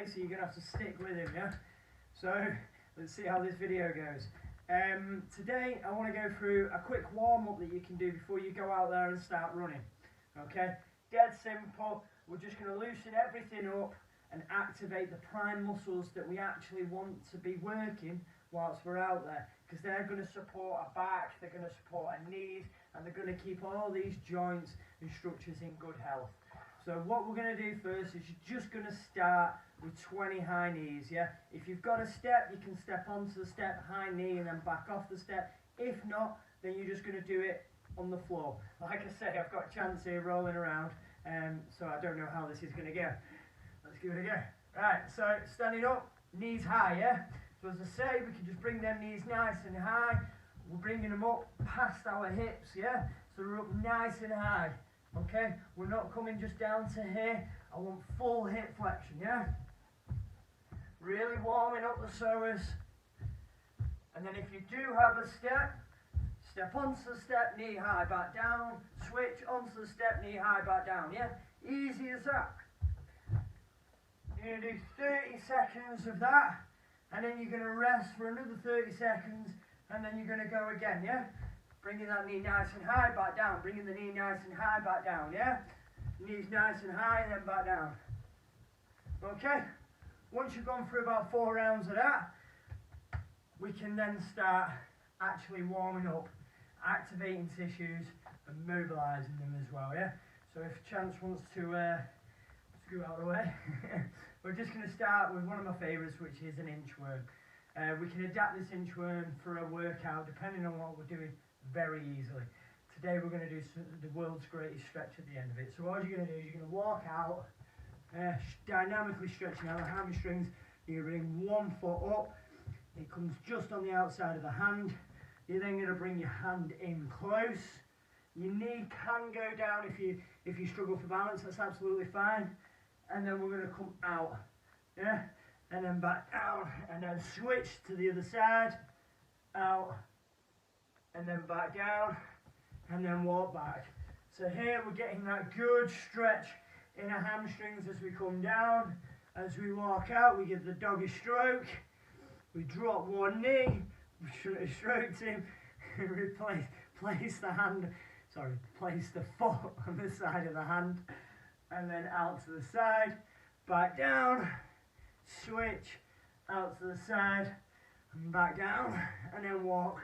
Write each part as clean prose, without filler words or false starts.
okay, so you're going to have to stick with him, yeah? So, let's see how this video goes. Today, I want to go through a quick warm-up that you can do before you go out there and start running, okay? Dead simple. We're just going to loosen everything up and activate the prime muscles that we actually want to be working whilst we're out there, because they're going to support our back, they're going to support our knees, and they're going to keep all these joints and structures in good health. So what we're going to do first is you're just going to start with 20 high knees, yeah? If you've got a step, you can step onto the step, high knee, and then back off the step. If not, then you're just going to do it on the floor. Like I say, I've got Chance here rolling around, so I don't know how this is going to go. Let's give it a go. Right, so standing up, knees high, yeah? So as I say, we can just bring them knees nice and high. We're bringing them up past our hips, yeah? So we're up nice and high, okay? We're not coming just down to here. I want full hip flexion, yeah? Really warming up the psoas. And then if you do have a step, step onto the step, knee high, back down. Switch onto the step, knee high, back down, yeah? Easy as that. You're going to do 30 seconds of that, and then you're going to rest for another 30 seconds, and then you're going to go again, yeah? Bringing that knee nice and high, back down. Bringing the knee nice and high, back down, yeah? Knees nice and high, and then back down. Okay? Once you've gone through about 4 rounds of that, we can then start actually warming up, activating tissues, and mobilising them as well, yeah? So if Chance wants to scoot out of the way, we're just going to start with one of my favourites, which is an inchworm. We can adapt this inchworm for a workout depending on what we're doing very easily. Today we're going to do the world's greatest stretch at the end of it. So what you're going to do is you're going to walk out, dynamically stretching out the hamstrings. You're going to bring one foot up. It comes just on the outside of the hand. You're then going to bring your hand in close. Your knee can go down if you struggle for balance. That's absolutely fine. And then we're going to come out, yeah, and then back down, and then switch to the other side, out, and then back down, and then walk back. So here we're getting that good stretch in our hamstrings as we come down. As we walk out, we give the doggy stroke. We drop one knee, we should have stroked him, place the foot on the side of the hand, and then out to the side, back down, switch, out to the side, and back down, and then walk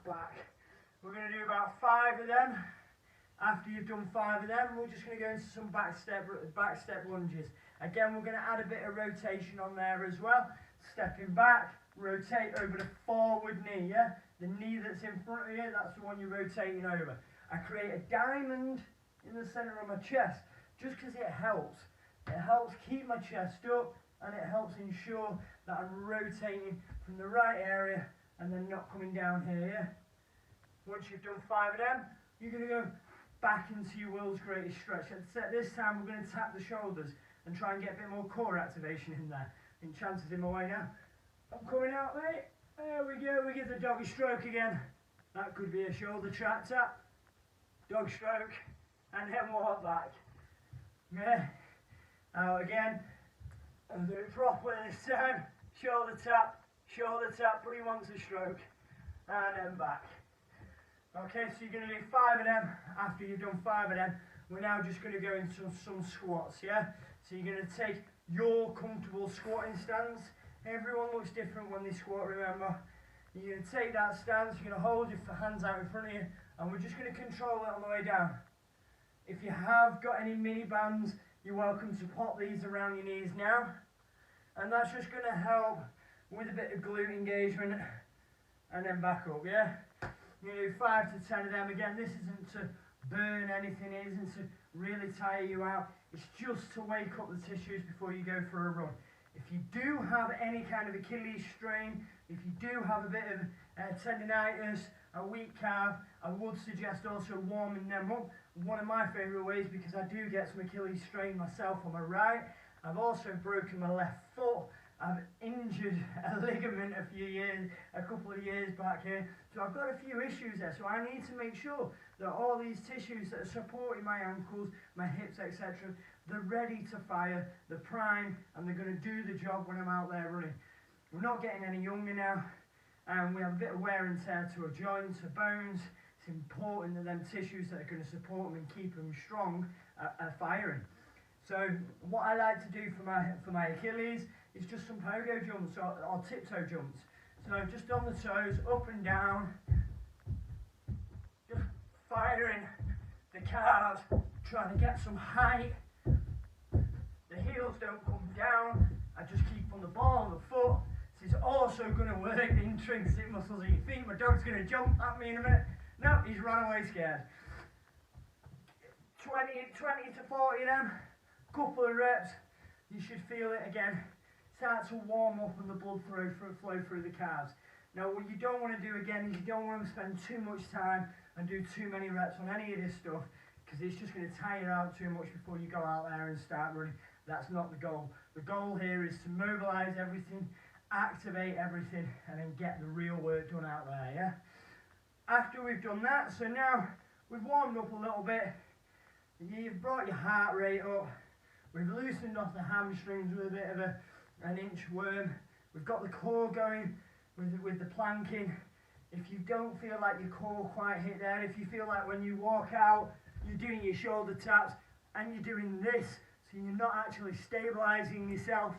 back. We're going to do about 5 of them. After you've done 5 of them, we're just going to go into some back step lunges. Again, we're going to add a bit of rotation on there as well. Stepping back, rotate over the forward knee, yeah? The knee that's in front of you, that's the one you're rotating over. I create a diamond in the center of my chest, just because it helps. It helps keep my chest up, and it helps ensure that I'm rotating from the right area and then not coming down here, yeah? Once you've done 5 of them, you're going to go back into your world's greatest stretch. This time we're going to tap the shoulders and try and get a bit more core activation in there. I think Chance is in my way now. I'm coming out, mate. There we go. We give the doggy stroke again. That could be a shoulder trap tap. Dog stroke. And then walk back. Yeah. Out again. And do it properly this time. Shoulder tap, but he wants a stroke. And then back. Okay, so you're going to do 5 of them. After you've done 5 of them, we're now just going to go into some squats, yeah? So you're going to take your comfortable squatting stance. Everyone looks different when they squat, remember. You're going to take that stance, you're going to hold your hands out in front of you, and we're just going to control it on the way down. If you have got any mini bands, you're welcome to pop these around your knees now. And that's just going to help with a bit of glute engagement, and then back up, yeah? You do 5 to 10 of them. Again, this isn't to burn anything, it isn't to really tire you out. It's just to wake up the tissues before you go for a run. If you do have any kind of Achilles strain, if you do have a bit of tendinitis, a weak calf, I would suggest also warming them up. One of my favourite ways, because I do get some Achilles strain myself on my right. I've also broken my left foot. I've injured a ligament a couple of years back here. So I've got a few issues there. So I need to make sure that all these tissues that are supporting my ankles, my hips, etc., they're ready to fire, they're primed, and they're going to do the job when I'm out there running. We're not getting any younger now, and we have a bit of wear and tear to our joints, our bones. It's important that them tissues that are going to support them and keep them strong are firing. So what I like to do for my Achilles is just some pogo jumps or tiptoe jumps. So just on the toes, up and down, just firing the calves, trying to get some height. The heels don't come down. I just keep on the ball of the foot. This is also going to work the intrinsic muscles of your feet. My dog's going to jump at me in a minute. No, he's run away scared. 20 to 40 of them, couple of reps, you should feel it again. Start to warm up and the blood flow through the calves. Now what you don't want to do again is you don't want to spend too much time and do too many reps on any of this stuff, because it's just going to tire out too much before you go out there and start running. That's not the goal. The goal here is to mobilize everything, activate everything, and then get the real work done out there, yeah? After we've done that, so now we've warmed up a little bit, you've brought your heart rate up, we've loosened off the hamstrings with a bit of an inchworm, we've got the core going with the planking. If you don't feel like your core quite hit there, if you feel like when you walk out, you're doing your shoulder taps and you're doing this, so you're not actually stabilizing yourself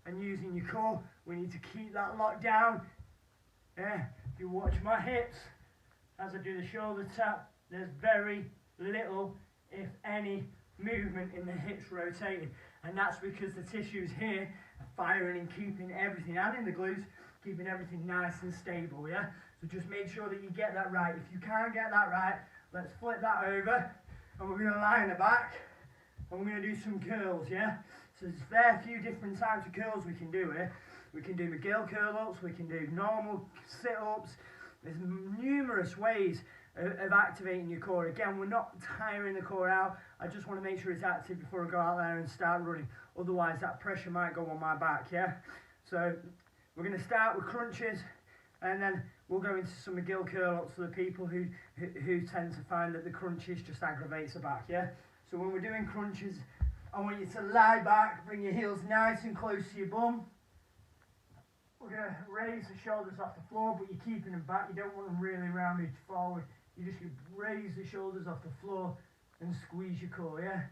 and using your core, we need to keep that locked down. Yeah, if you watch my hips, as I do the shoulder tap, there's very little, if any, movement in the hips rotating, and that's because the tissues here are firing and keeping everything, and in the glutes, keeping everything nice and stable, yeah? So just make sure that you get that right. If you can't get that right, let's flip that over, and we're going to lie in the back, and we're going to do some curls, yeah? So there's a fair few different types of curls we can do here. We can do McGill curl-ups, we can do normal sit-ups. There's numerous ways of activating your core. Again, we're not tiring the core out. I just want to make sure it's active before I go out there and start running. Otherwise, that pressure might go on my back, yeah? So we're going to start with crunches, and then we'll go into some McGill curl-ups for the people who tend to find that the crunches just aggravates the back, yeah? So when we're doing crunches, I want you to lie back, bring your heels nice and close to your bum. We're going to raise the shoulders off the floor, but you're keeping them back. You don't want them really rounded forward. You just raise the shoulders off the floor and squeeze your core, yeah?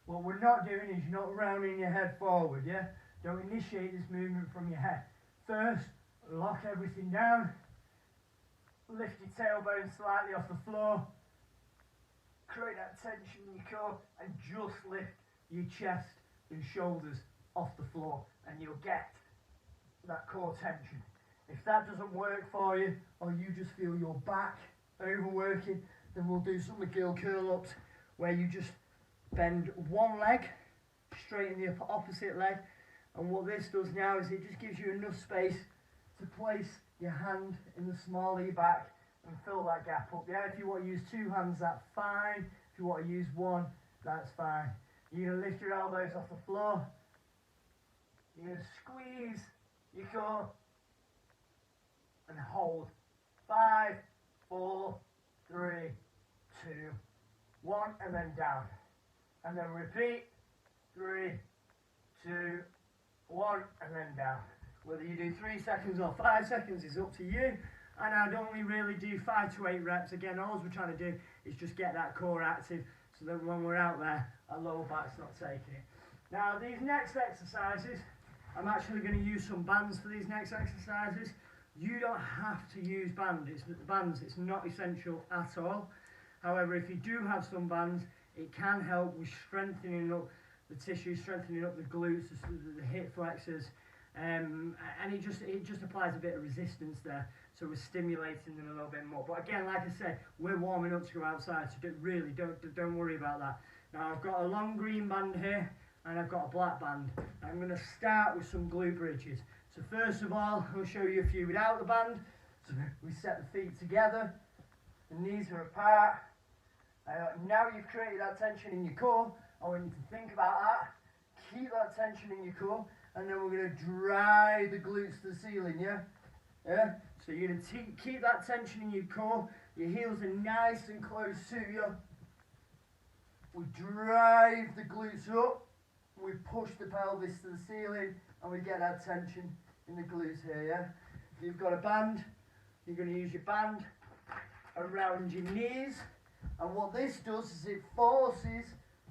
What we're not doing is you're not rounding your head forward, yeah? Don't initiate this movement from your head. First, lock everything down. Lift your tailbone slightly off the floor. Create that tension in your core and just lift your chest and shoulders off the floor, and you'll get that core tension. If that doesn't work for you, or you just feel your back overworking, then we'll do some McGill curl-ups where you just bend one leg, straighten the opposite leg, and what this does now is it just gives you enough space to place your hand in the small of your back and fill that gap up. Yeah, if you want to use two hands, that's fine. If you want to use one, that's fine. You're going to lift your elbows off the floor. You're going to squeeze your core and hold. 5, 4, 3, 2, 1, and then down. And then repeat. 3, 2, 1, and then down. Whether you do 3 seconds or 5 seconds is up to you. And I'd only really do 5 to 8 reps. Again, all we're trying to do is just get that core active so that when we're out there, our lower back's not taking it. Now, these next exercises, I'm actually going to use some bands for these next exercises. You don't have to use bands. It's not essential at all. However, if you do have some bands, it can help with strengthening up the tissue, strengthening up the glutes, the hip flexors, and it just applies a bit of resistance there, so we're stimulating them a little bit more. But again, like I said, we're warming up to go outside, so don't worry about that. Now I've got a long green band here, and I've got a black band. I'm going to start with some glute bridges. So first of all, I'll show you a few without the band. So we set the feet together, the knees are apart. Now you've created that tension in your core, I want you to think about that. Keep that tension in your core, and then we're going to drive the glutes to the ceiling, yeah? Yeah? So you're going to keep that tension in your core. Your heels are nice and close to you. We drive the glutes up. we push the pelvis to the ceiling and we get that tension in the glutes here, yeah? If you've got a band, you're going to use your band around your knees, and what this does is it forces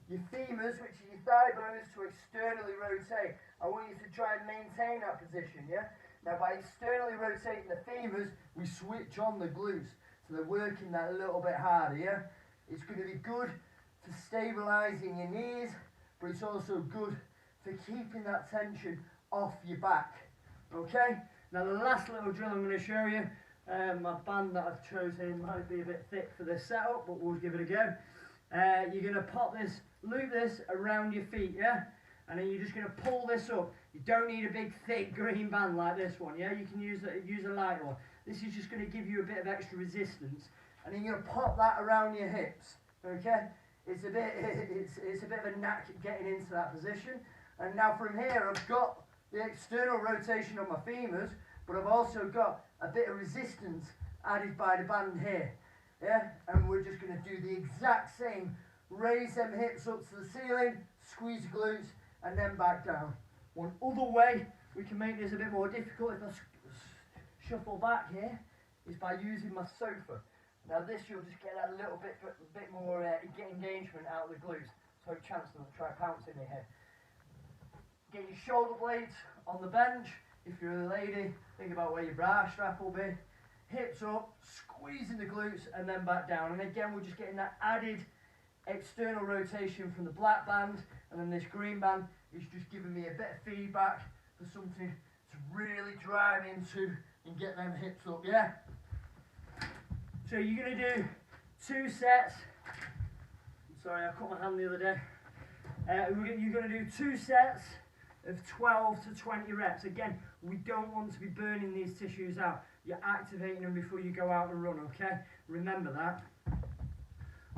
your femurs, which are your thigh bones, to externally rotate. I want you to try and maintain that position, yeah? Now by externally rotating the femurs, we switch on the glutes, so they're working that a little bit harder, yeah? It's going to be good for stabilising your knees, but it's also good for keeping that tension off your back, okay? Now the last little drill I'm going to show you, my band that I've chosen might be a bit thick for this setup, but we'll give it a go. You're going to pop this, loop this around your feet, yeah? And then you're just going to pull this up. You don't need a big thick green band like this one, yeah? You can use a light one. This is just going to give you a bit of extra resistance. And then you're going to pop that around your hips, okay? It's a bit of a knack getting into that position. And now from here, I've got the external rotation on my femurs, but I've also got a bit of resistance added by the band here, yeah? And we're just going to do the exact same. Raise them hips up to the ceiling, squeeze the glutes, and then back down. One other way we can make this a bit more difficult, if I shuffle back here, is by using my sofa. Now this, you'll just get that little bit more engagement out of the glutes, so a chance to try pouncing in here. Get your shoulder blades on the bench. If you're a lady, think about where your bra strap will be. Hips up, squeezing the glutes, and then back down. And again, we're just getting that added external rotation from the black band, and then this green band is just giving me a bit of feedback for something to really drive into and get them hips up, yeah? So you're going to do 2 sets. Sorry, I cut my hand the other day. You're going to do 2 sets of 12 to 20 reps. Again, we don't want to be burning these tissues out. You're activating them before you go out and run, okay? Remember that.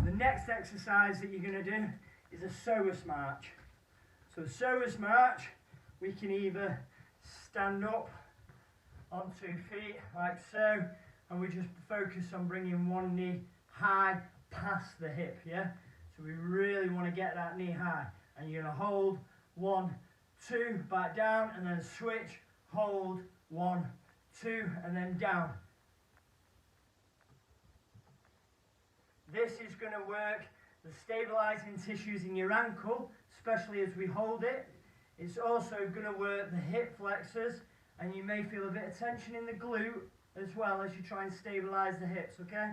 The next exercise that you're going to do is a psoas march. So psoas march, we can either stand up on 2 feet like so, and we just focus on bringing one knee high past the hip, yeah? So we really want to get that knee high. And you're going to hold 1, 2, back down, and then switch, hold 1, 2, and then down. This is going to work the stabilizing tissues in your ankle, especially as we hold it. It's also going to work the hip flexors, and you may feel a bit of tension in the glute as well as you try and stabilize the hips, okay?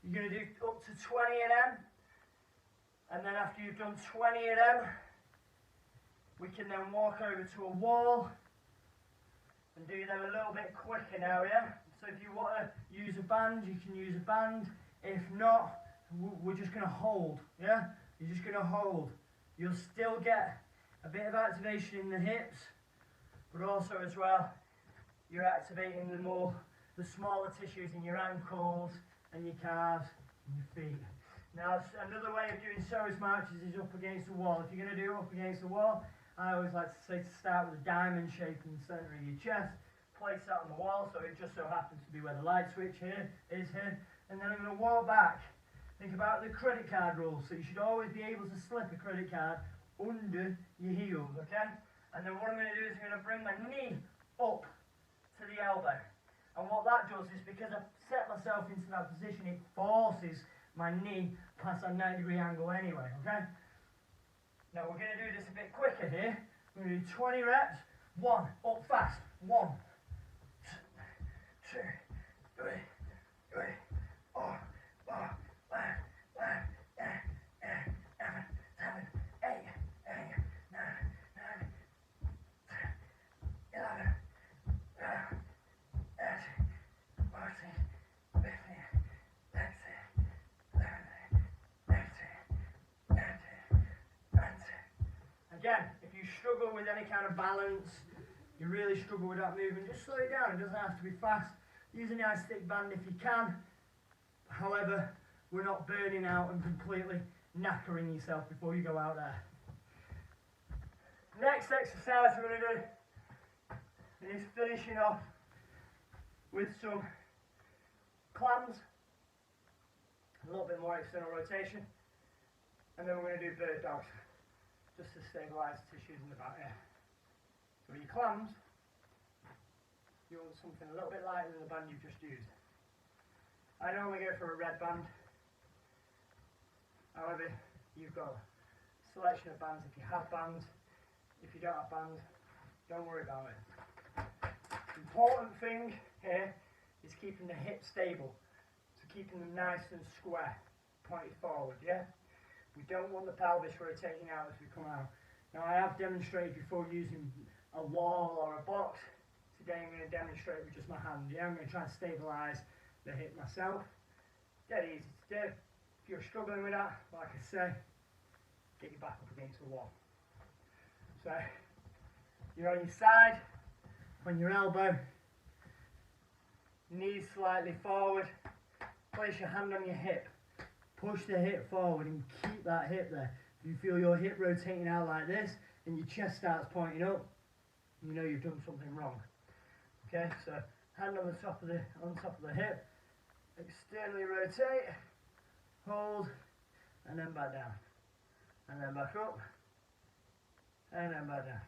You're going to do up to 20 of them, and then after you've done 20 of them, we can then walk over to a wall and do them a little bit quicker now, yeah? So if you want to use a band, you can use a band. If not, we're just going to hold, yeah? You're just going to hold. You'll still get a bit of activation in the hips, but also as well, you're activating the smaller tissues in your ankles and your calves and your feet. Now, another way of doing psoas marches is up against the wall. If you're going to do it up against the wall, I always like to say to start with a diamond shape in the center of your chest, place that on the wall, so it just so happens to be where the light switch is here, and then I'm going to walk back. Think about the credit card rule, so you should always be able to slip a credit card under your heels, okay? And then what I'm going to do is I'm going to bring my knee up to the elbow. And what that does is, because I've set myself into that position, it forces my knee past a 90-degree angle anyway, okay? Now we're going to do this a bit quicker here. We're going to do 20 reps. 1, up fast. 1, 2, 3, 4, 5, Again, if you struggle with any kind of balance, you really struggle with that movement, just slow it down. It doesn't have to be fast. Use a nice thick band if you can. However, we're not burning out and completely knackering yourself before you go out there. Next exercise we're going to do is finishing off with some clams, a little bit more external rotation, and then we're going to do bird dogs. just to stabilise the tissues in the back here. So with your clams, you want something a little bit lighter than the band you've just used. I normally go for a red band. However, you've got a selection of bands if you have bands. If you don't have bands, don't worry about it. The important thing here is keeping the hips stable. So keeping them nice and square, pointed forward, yeah? We don't want the pelvis rotating out as we come out. Now I have demonstrated before using a wall or a box. Today I'm going to demonstrate with just my hand, yeah? I'm going to try and stabilise the hip myself. Dead easy to do. If you're struggling with that, like I say, get your back up against the wall. So, you're on your side, on your elbow, knees slightly forward, place your hand on your hip, push the hip forward and keep that hip there. If you feel your hip rotating out like this and your chest starts pointing up, you know you've done something wrong. Okay, so hand on top of the hip, externally rotate, hold, and then back down, and then back up, and then back down.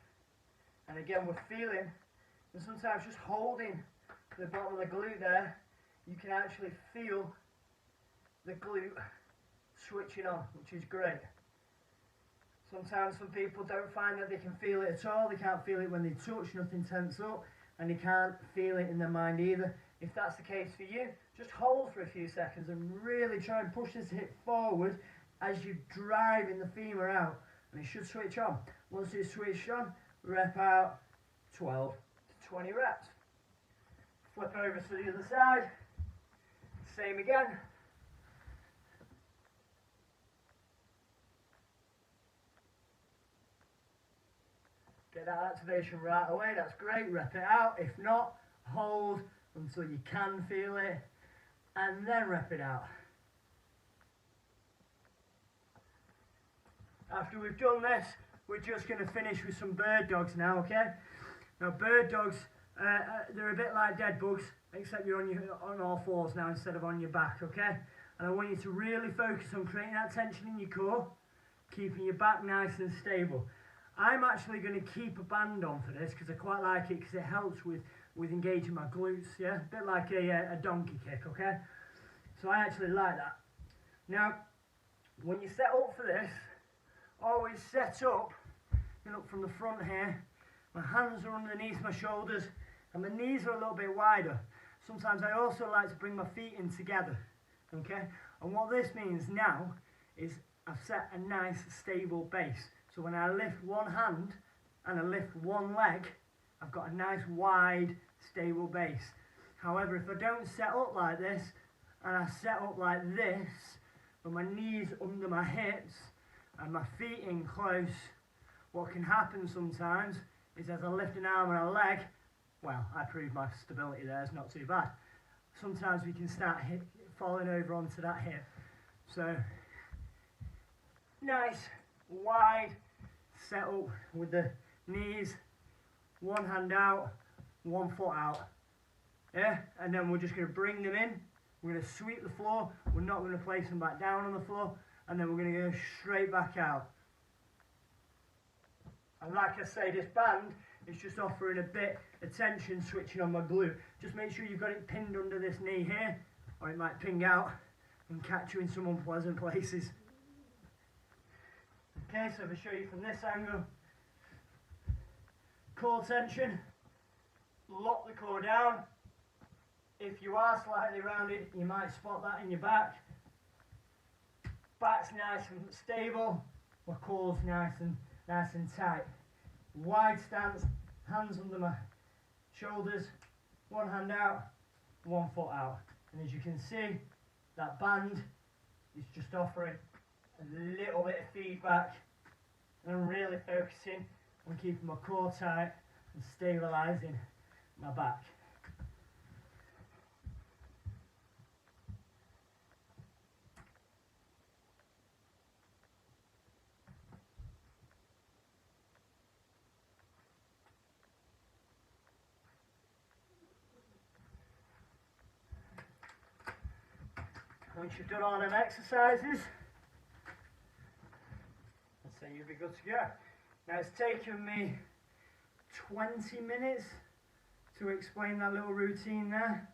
And again, we're feeling, and sometimes just holding the bottom of the glute there, you can actually feel the glute switching on, which is great. Sometimes some people don't find that they can feel it at all. They can't feel it when they touch, nothing tense up, and they can't feel it in their mind either. If that's the case for you, just hold for a few seconds and really try and push this hip forward as you're driving the femur out, and it should switch on. Once it's switched on, rep out 12 to 20 reps. Flip over to the other side, same again. Get that activation right away, that's great, rep it out. If not, hold until you can feel it, and then rep it out. After we've done this, we're just going to finish with some bird dogs now, okay? Now bird dogs, they're a bit like dead bugs, except you're on all fours now instead of on your back, okay? And I want you to really focus on creating that tension in your core, keeping your back nice and stable. I'm actually going to keep a band on for this because I quite like it because it helps with engaging my glutes, yeah? A bit like a donkey kick, okay? So I actually like that. Now, when you set up for this, always set up, you look from the front here, my hands are underneath my shoulders and my knees are a little bit wider. Sometimes I also like to bring my feet in together, okay? And what this means now is I've set a nice stable base. So when I lift one hand and I lift one leg, I've got a nice wide stable base. However, if I don't set up like this and I set up like this with my knees under my hips and my feet in close, what can happen sometimes is as I lift an arm and a leg, well, I proved my stability there, it's not too bad. Sometimes we can start falling over onto that hip. So, nice, wide, set up with the knees, one hand out, one foot out. Yeah, and then we're just going to bring them in, we're going to sweep the floor, we're not going to place them back down on the floor, and then we're going to go straight back out. And like I say, this band is just offering a bit of tension switching on my glute. Just make sure you've got it pinned under this knee here, or it might ping out and catch you in some unpleasant places. Okay, so if I show you from this angle, core tension, lock the core down. If you are slightly rounded, you might spot that in your back. Back's nice and stable, my core's nice and tight. Wide stance, hands under my shoulders, one hand out, one foot out. And as you can see, that band is just offering a little bit of feedback, and I'm really focusing on keeping my core tight and stabilising my back. Once you've done all them exercises, let's say you've be good to go. Now it's taken me 20 minutes to explain that little routine there.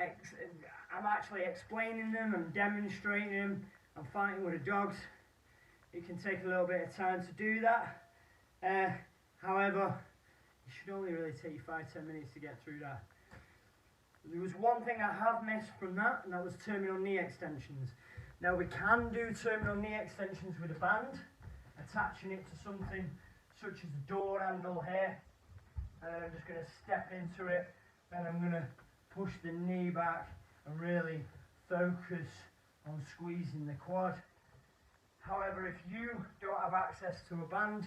I'm actually explaining them, I'm demonstrating them, I'm fighting with the dogs. It can take a little bit of time to do that. However, it should only really take you 5-10 minutes to get through that. There was one thing I have missed from that, and that was terminal knee extensions. Now we can do terminal knee extensions with a band, attaching it to something such as a door handle here. And I'm just going to step into it, and I'm going to push the knee back and really focus on squeezing the quad. However, if you don't have access to a band,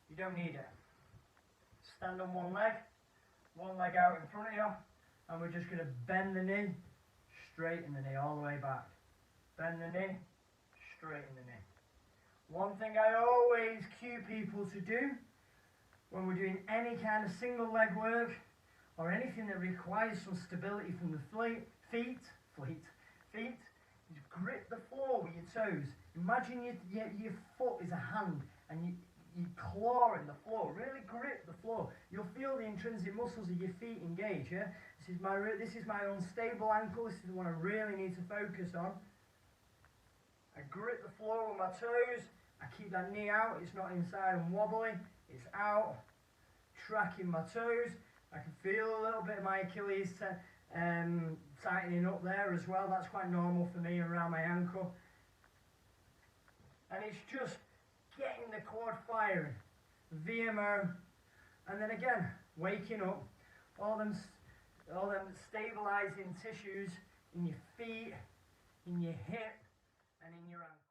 you don't need it. Stand on one leg out in front of you, and we're just going to bend the knee, straighten the knee all the way back. Bend the knee, straighten the knee. One thing I always cue people to do when we're doing any kind of single leg work or anything that requires some stability from the feet, is grip the floor with your toes. Imagine your foot is a hand and you claw in the floor. Really grip the floor. You'll feel the intrinsic muscles of your feet engage. Yeah? This is my unstable ankle. This is the one I really need to focus on. I grip the floor with my toes. I keep that knee out. It's not inside and wobbly. It's out. Tracking my toes. I can feel a little bit of my Achilles tightening up there as well. That's quite normal for me around my ankle. And it's just getting the quad firing. VMO. And then again, waking up. All them stabilizing tissues in your feet, in your hip, and in your ankle.